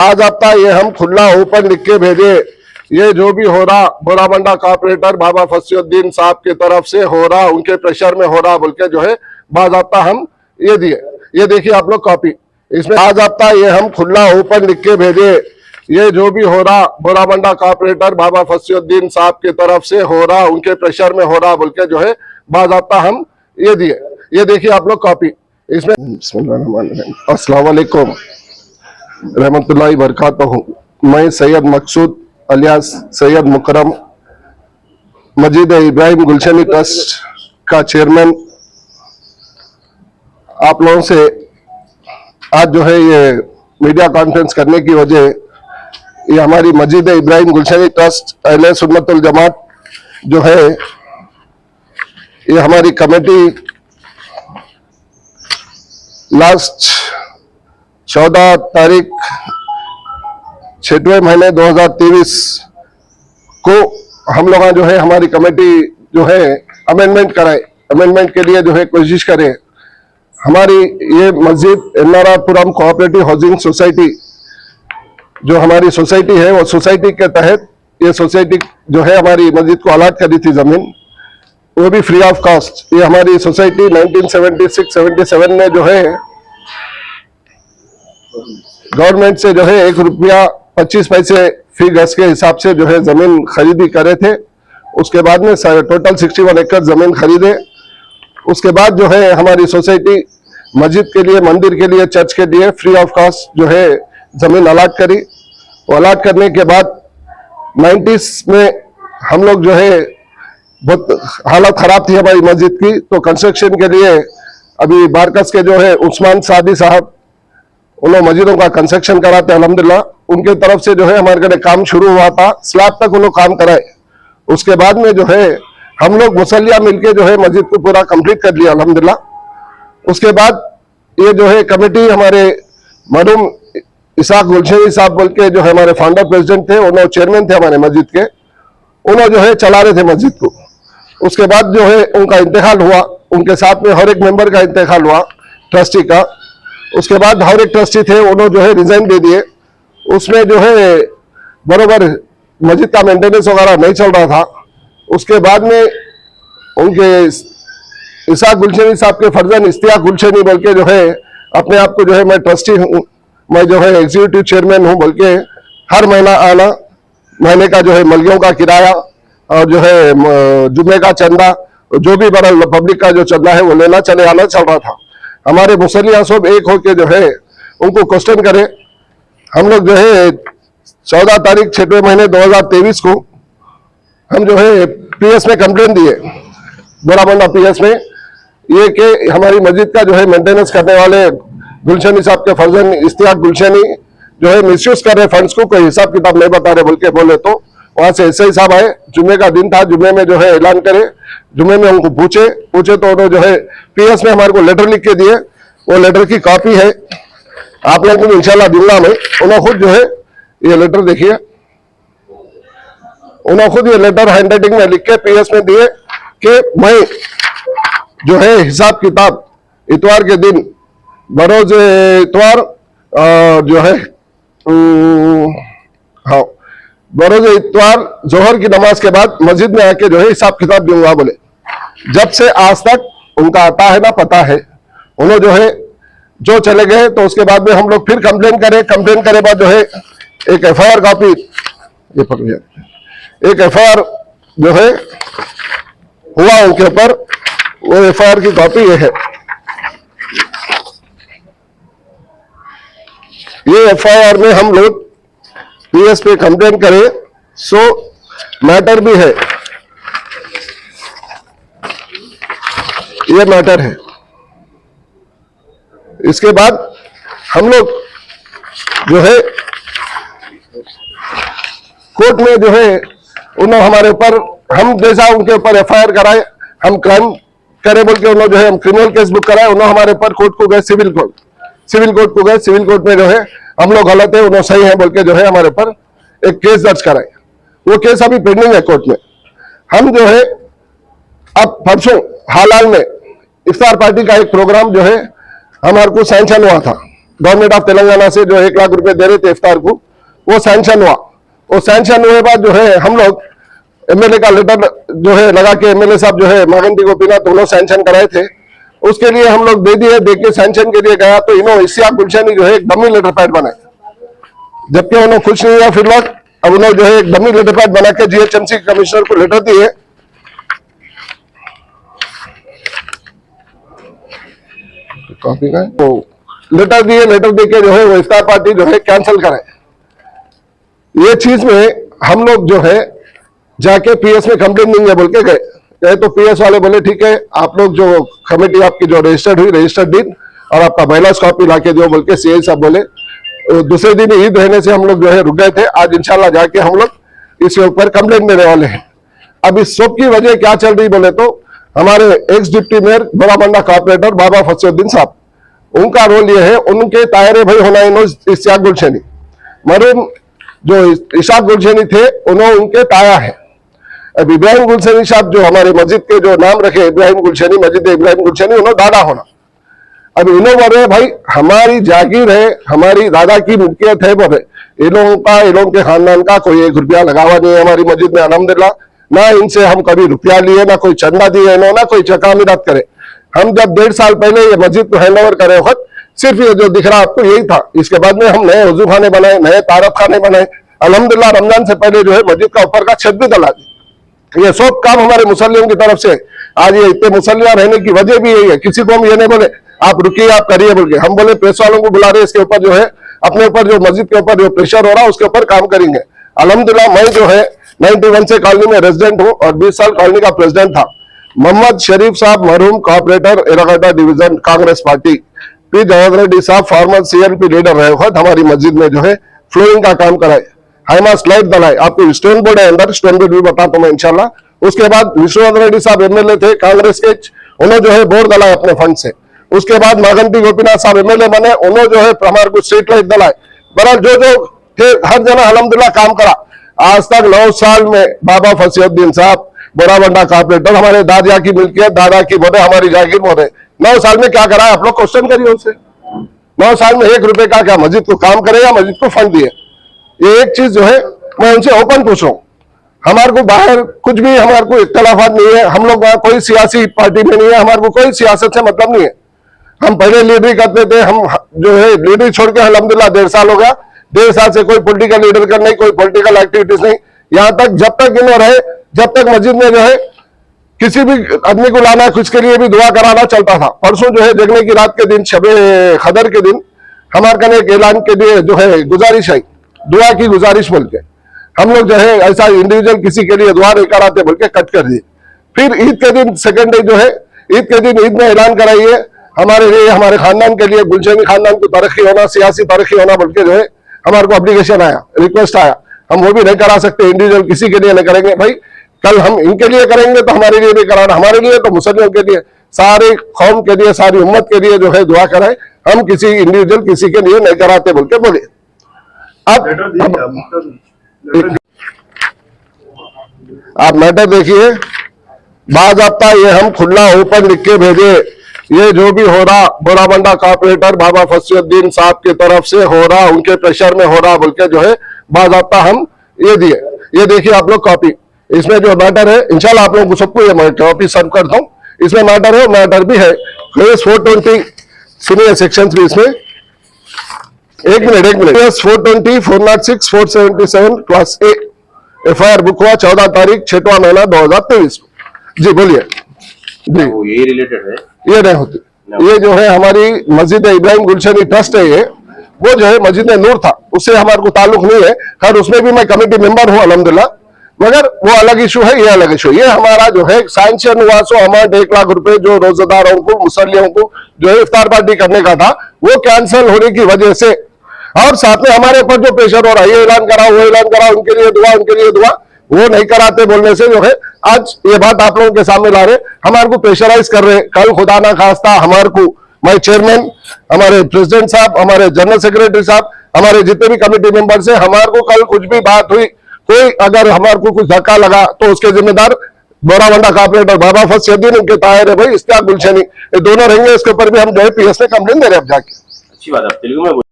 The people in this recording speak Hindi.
आज आपका ये हम खुला ओपन लिख के भेजे, ये जो भी हो रहा बोराबंडा कॉर्पोरेटर बाबा फसीउद्दीन साहब की तरफ से हो रहा, उनके प्रेशर में हो रहा बोल के जो है बाज़ाब्ता हम ये दिए। ये देखिए आप लोग कॉपी, इसमें आज आपका ये हम खुला ओपन लिख के भेजे, ये जो भी हो रहा बोराबंडा कॉर्पोरेटर बाबा फसीउद्दीन साहब की तरफ से हो रहा, उनके प्रेशर में हो रहा बोल के जो है बाज़ाब्ता हम ये दिए। ये देखिए आप लोग कॉपी, इसमें अस्सलाम वालेकुम रहमतुल्लाहि बरकातहू। मैं सैयद मकसूद अलियास सैयद मुकरम मस्जिद इब्राहिम गुलशनी ट्रस्ट का चेयरमैन आप लोगों से आज जो है ये मीडिया कॉन्फ्रेंस करने की वजह, ये हमारी मस्जिद इब्राहिम गुलशनी ट्रस्ट अहले सुन्नतुल जमात जो है, ये हमारी कमेटी लास्ट 14 तारीख 6वें महीने 2023 को हम लोग जो है हमारी कमेटी जो है अमेंडमेंट कराए, अमेंडमेंट के लिए जो है कोशिश करें। हमारी ये मस्जिद एन्नारापुरम कोऑपरेटिव हाउसिंग सोसाइटी जो हमारी सोसाइटी है, वो सोसाइटी के तहत ये सोसाइटी जो है हमारी मस्जिद को अलॉट करी थी जमीन, वो भी फ्री ऑफ कॉस्ट। ये हमारी सोसाइटी 1976-77 में जो है गवर्नमेंट से जो है ₹1.25 फी गज के हिसाब से जो है जमीन खरीदी करे थे। उसके बाद में टोटल 61 एकड़ जमीन खरीदे। उसके बाद जो है हमारी सोसाइटी मस्जिद के लिए, मंदिर के लिए, चर्च के लिए फ्री ऑफ कॉस्ट जो है जमीन अलॉट करी। वो अलॉट करने के बाद 90s में हम लोग जो है बहुत हालत खराब थी हमारी मस्जिद की, तो कंस्ट्रक्शन के लिए अभी बारकस के जो है उस्मान सादी साहब, उन लोग मस्जिदों का कंस्ट्रक्शन कराते अल्हम्दुलिल्लाह, उनके तरफ से जो है हमारे घर काम शुरू हुआ था, स्लैब तक उन लोग काम कराए। उसके बाद में जो है हम लोग मुसल्लिया मिलके जो है मस्जिद को पूरा कंप्लीट कर लिया अल्हम्दुलिल्लाह। उसके बाद ये जो है कमेटी हमारे मरहूम इसाक गुलशनी साहब बोल के जो है हमारे फाउंडर प्रेसिडेंट थे, उन्होंने चेयरमैन थे हमारे मस्जिद के, उन्होंने जो है चला रहे थे मस्जिद को। उसके बाद जो है उनका इंतकाल हुआ, उनके साथ में हर एक मेंबर का इंतकाल हुआ ट्रस्टी का। उसके बाद हर एक ट्रस्टी थे, उन्होंने जो है रिजाइन दे दिए। उसमें जो है बरोबर मस्जिद का मेंटेनेंस वगैरह नहीं चल रहा था। उसके बाद में उनके इसाक गुलशनी साहब के फर्जन इश्तियाक गुलशनी बोल के जो है अपने आप को जो है मैं ट्रस्टी हूँ, मैं जो है एग्जीक्यूटिव चेयरमैन हूँ बोल के हर महीना आना, महीने का जो है मलियों का किराया और जो है जुम्मे का चंदा, जो भी बड़ा पब्लिक का जो चंदा है वो लेना चले आना चल रहा था। हमारे मुसल्लिया सब एक होके जो है उनको क्वेश्चन करे। हम लोग जो है 14 तारीख 6वें महीने 2023 को हम जो है पीएस में कंप्लेंट दिए, बोराबंडा पीएस में, ये कि हमारी मस्जिद का जो है मेंटेनेंस करने वाले गुलशनी साहब के फर्जन इश्तियाक गुलशनी जो है मिसयूज कर रहे फंड्स को, कोई हिसाब किताब नहीं बता रहे बोल के बोले। तो वहां से एसआई साहब आए, जुम्मे का दिन था, जुम्मे में जो है ऐलान करे, जुम्मे में उनको पूछे तो उन्होंने जो है पीएस में हमारे को लेटर लिख के दिए। वो लेटर की कॉपी है, आप लोगों को इंशाल्लाह दूंगा मैं। उन्होंने खुद जो है ये लेटर देखिए, उन्होंने खुद ये लेटर हैंड राइटिंग में लिख के पीएस में दिए कि मैं जो है हिसाब किताब इतवार के दिन बरोज इतवार जो है हाँ बरोज इतवार जोहर की नमाज के बाद मस्जिद में आके जो है हिसाब किताब दूंगा बोले। जब से आज तक उनका आता है ना पता है, उन्होंने जो है जो चले गए। तो उसके बाद में हम लोग फिर कंप्लेन करे बाद जो है एक एफआईआर कॉपी, ये पकड़िए, एक एफआईआर जो है हुआ उनके ऊपर, वो एफआईआर की कॉपी ये है। ये एफआईआर में हम लोग पीएस पे कंप्लेन करे, सो मैटर भी है, ये मैटर है। इसके बाद हम लोग जो है कोर्ट में जो है उन्होंने हमारे ऊपर, हम जैसा उनके ऊपर एफआईआर कराए, हम क्राइम करे बोल के उन्होंने जो है हम क्रिमिनल केस बुक कराए। उन्होंने हमारे ऊपर कोर्ट को गए, सिविल कोर्ट को गए। सिविल कोर्ट में जो है हम लोग गलत है, उन्होंने सही है बोल के जो है हमारे ऊपर एक केस दर्ज कराए। वो केस अभी पेंडिंग है कोर्ट में। हम जो है अब परसों हाल में इफ्तार पार्टी का एक प्रोग्राम जो है हमारे को सैंक्शन हुआ था, गवर्नमेंट ऑफ तेलंगाना से जो 1 लाख रुपए दे रहे थे इफ्तार को, वो सैंक्शन हुआ। वो सैंक्शन हुए बाद जो है हम लोग एमएलए का लेटर जो है लगा के एमएलए साहब जो है मागंती गोपीनाथ दोनों सैंक्शन कराए थे, उसके लिए हम लोग दे दिए। देके सैंक्शन के लिए गया तो इन्होंने इश्तियाक गुलशनी जो है एक डमी लेटर पैड बनाए, जबकि उन्होंने खुश नहीं हुआ। फिर लोग अब उन्होंने जो है एक डमी लेटर पैड बना के जीएचएमसी कमिश्नर को लेटर दिए। कॉपी का वो लेटर दिए, लेटर देके जो है वो इफ्तार पार्टी जो है कैंसिल करे। ये चीज में हम लोग जो है जाके पीएस में कंप्लेंट देंगे बोल के गए तो पीएस वाले बोले ठीक है, आप लोग जो कमेटी आपकी जो रजिस्टर्ड हुई रजिस्टर्ड दिन और आपका महिला कॉपी लाके दो बोल के सीआई साहब बोले। दूसरे दिन ईद रहने से हम लोग जो है रुक गए थे। आज इंशाल्लाह जाके हम लोग इसके ऊपर कंप्लेंट देने वाले हैं। अब इस सब की वजह क्या चल रही बोले तो हमारे ex deputy mayor Borabanda corporator Baba Fasiuddin sahab, उनका रोल ये है, उनके तायरे भाई होना इश्तियाक गुलशनी मरूम जो इशाक गुलशनी थे उन्होंने उनके ताया है। अब इब्राहिम गुलशनी साहब जो हमारे मस्जिद के जो नाम रखे इब्राहिम गुलशनी, मस्जिद इब्राहिम गुलशनी, उन्होंने दादा होना। अब इन्हों बोले भाई हमारी जागीर है, हमारी दादा की मिल्कियत है, बोले इन लोगों का, इन लोगों के खानदान का कोई 1 रुपया लगावा नहीं है हमारी मस्जिद में अल्हम्दुलिल्लाह। ना इनसे हम कभी रुपया लिए, ना कोई चंदा दिए, ना कोई चकामिरात करे। हम जब 1.5 साल पहले ये मस्जिद को हैंड ओवर करे वक्त सिर्फ ये जो दिख रहा आपको यही था। इसके बाद में हम नए वजू खाने बनाए, नए तारत खाने बनाए। अल्हम्दुलिल्लाह रमजान से पहले जो है मस्जिद का ऊपर का छत भी डला दी। ये सब काम हमारे मुसल्लियों की तरफ से। आज ये इतने मुसल्लियां रहने की वजह भी यही है। किसी को हम ये नहीं बोले आप रुकिए आप करिए बोल के, हम बोले प्रेस वालों को बुला रहे, इसके ऊपर जो है अपने ऊपर जो मस्जिद के ऊपर जो प्रेशर हो रहा है उसके ऊपर काम करेंगे। अल्हम्दुलिल्लाह मैं जो है 91 से कॉलोनी में रेजिडेंट हूँ और 20 साल कॉलोनी का प्रेसिडेंट था। मोहम्मद शरीफ साहब मरहूम corporator Erragadda division Congress party, P Jawahar Reddy साहब फॉर्मर सीएलपी लीडर रहे वक्त हमारी मस्जिद में जो है फ्लोरिंग का काम कराए, हाईमास लाइट डलाए। आपको स्टोन बोर्ड है अंदर, स्टोन बोर्ड भी बताता हूं मैं इंशाल्लाह। उसके बाद विश्वनाथ रेड्डी साहब एमएलए थे कांग्रेस के, उन्होंने जो है बोर्ड डलाए अपने फंड से। उसके बाद मागंती गोपीनाथ साहब एमएलए बने, उन्होंने जो है हमारे को स्ट्रीट लाइट डलाए। बहरहाल जो जो थे हर जना अल्हम्दुलिल्लाह काम करा। आज तक 9 साल में बाबा फसीउद्दीन साहब बोराबंडा कॉर्पोरेटर हमारे दादा की मिल्कियत, दादा की बोले हमारी जागीर बोले, 9 साल में क्या करा आप लोग क्वेश्चन करिए उनसे। 9 साल में 1 रुपए का क्या मस्जिद को काम करे या मस्जिद को फंड दिए? ये एक चीज जो है मैं उनसे ओपन पूछ रहा हूँ। हमारे को बाहर कुछ भी हमारे को इख्तलाफात नहीं है, हम लोग कोई सियासी पार्टी में नहीं है, हमारे को कोई सियासत से मतलब नहीं है। हम पहले लीडरी करते थे, हम जो है लीडरी छोड़ के अल्हम्दुलिल्लाह 1.5 साल हो गया। 1.5 साल से कोई पॉलिटिकल लीडर का नहीं, कोई पॉलिटिकल एक्टिविटीज नहीं। यहाँ तक जब तक इन्हों रहे, जब तक मस्जिद में जो है किसी भी आदमी को लाना, कुछ के लिए भी दुआ कराना चलता था। परसों जो है जगने की रात के दिन, शबे खदर के दिन हमारे कने एक ऐलान के लिए जो है गुजारिश आई, दुआ की गुजारिश बोल के हम लोग जो है ऐसा इंडिविजुअल किसी के लिए दुआ नहीं कराते बोल के कट कर दिए। फिर ईद के दिन सेकंड डे जो है ईद के दिन ईद में ऐलान कराइए हमारे लिए, हमारे खानदान के लिए, गुलशनी खानदान को तरक्की होना, सियासी तरक्की होना बोल के जो है हमारे को एप्लीकेशन आया, रिक्वेस्ट आया। हम वो भी नहीं करा सकते, इंडिविजुअल किसी के लिए नहीं करेंगे। भाई कल हम इनके लिए करेंगे तो हमारे लिए नहीं कराना, हमारे लिए तो मुसलमानों के लिए, सारे कौम के लिए, सारी उम्मत के लिए जो है दुआ कराए। हम किसी इंडिविजुअल किसी के लिए नहीं कराते बोल के बोले। आप मैटर देखिए, बाज़ाब्ता ये हम खुला ओपन लिख के भेजे, ये जो भी हो रहा बोराबंडा कॉर्पोरेटर बाबा फसीउद्दीन साहब की तरफ से हो रहा, उनके प्रेशर में हो रहा बोल के जो है बाज़ाब्ता हम ये दिए। ये देखिए आप लोग कॉपी, इसमें जो मैटर है इंशाल्लाह आप लोगों को सबको ये कॉपी सर्व करता हूँ। इसमें मैटर है, मैटर भी है, केस 420 सीनियर सेक्शंस भी इसमें। एक मिनट केस 420, 406, 477 क्लास ए एफआईआर बुक हुआ 14 तारीख 6वां महीना 2023 को। जी बोलिए। जी ये रिलेटेड है, ये नहीं होती, ये जो है हमारी मस्जिद इब्राहिम गुलशनी ट्रस्ट है, ये वो जो है मस्जिद नूर था, उससे हमारे को ताल्लुक नहीं है। खैर उसमें भी मैं कमेटी मेंबर हूँ अल्हम्दुलिल्लाह, मगर वो अलग इशू है, ये अलग इशू। ये हमारा जो है सैंक्शन हुआ सो अमाउंट 1 लाख रुपए जो रोजेदारों को, मुसल्लियों को जो है इफ्तार पार्टी करने का था, वो कैंसिल होने की वजह से, और साथ में हमारे ऊपर जो प्रेशर हो रहा है, ये ऐलान कराओ, वो ऐलान कराओ, उनके लिए दुआ, उनके लिए दुआ, वो नहीं कराते बोलने से जो है आज ये बात आप लोगों के सामने ला रहे, हमारे को प्रेशराइज कर रहे। कल खुदा ना खास्ता हमारे को, मैं चेयरमैन, हमारे प्रेसिडेंट साहब, हमारे जनरल सेक्रेटरी साहब, हमारे जितने भी कमेटी मेंबर्स हैं, हमारे को कल कुछ भी बात हुई, कोई अगर हमारे को कुछ धक्का लगा तो उसके जिम्मेदार बोराबंडा कॉर्पोरेटर बाबा फसीउद्दीन, उनके ताहिर है भाई इश्तियाक गुलशनी, ये दोनों रहेंगे। इसके ऊपर भी हम जो है पीएस में कंप्लेन दे रहे हैं अब जाके। अच्छी बात है, आप तेलुगु में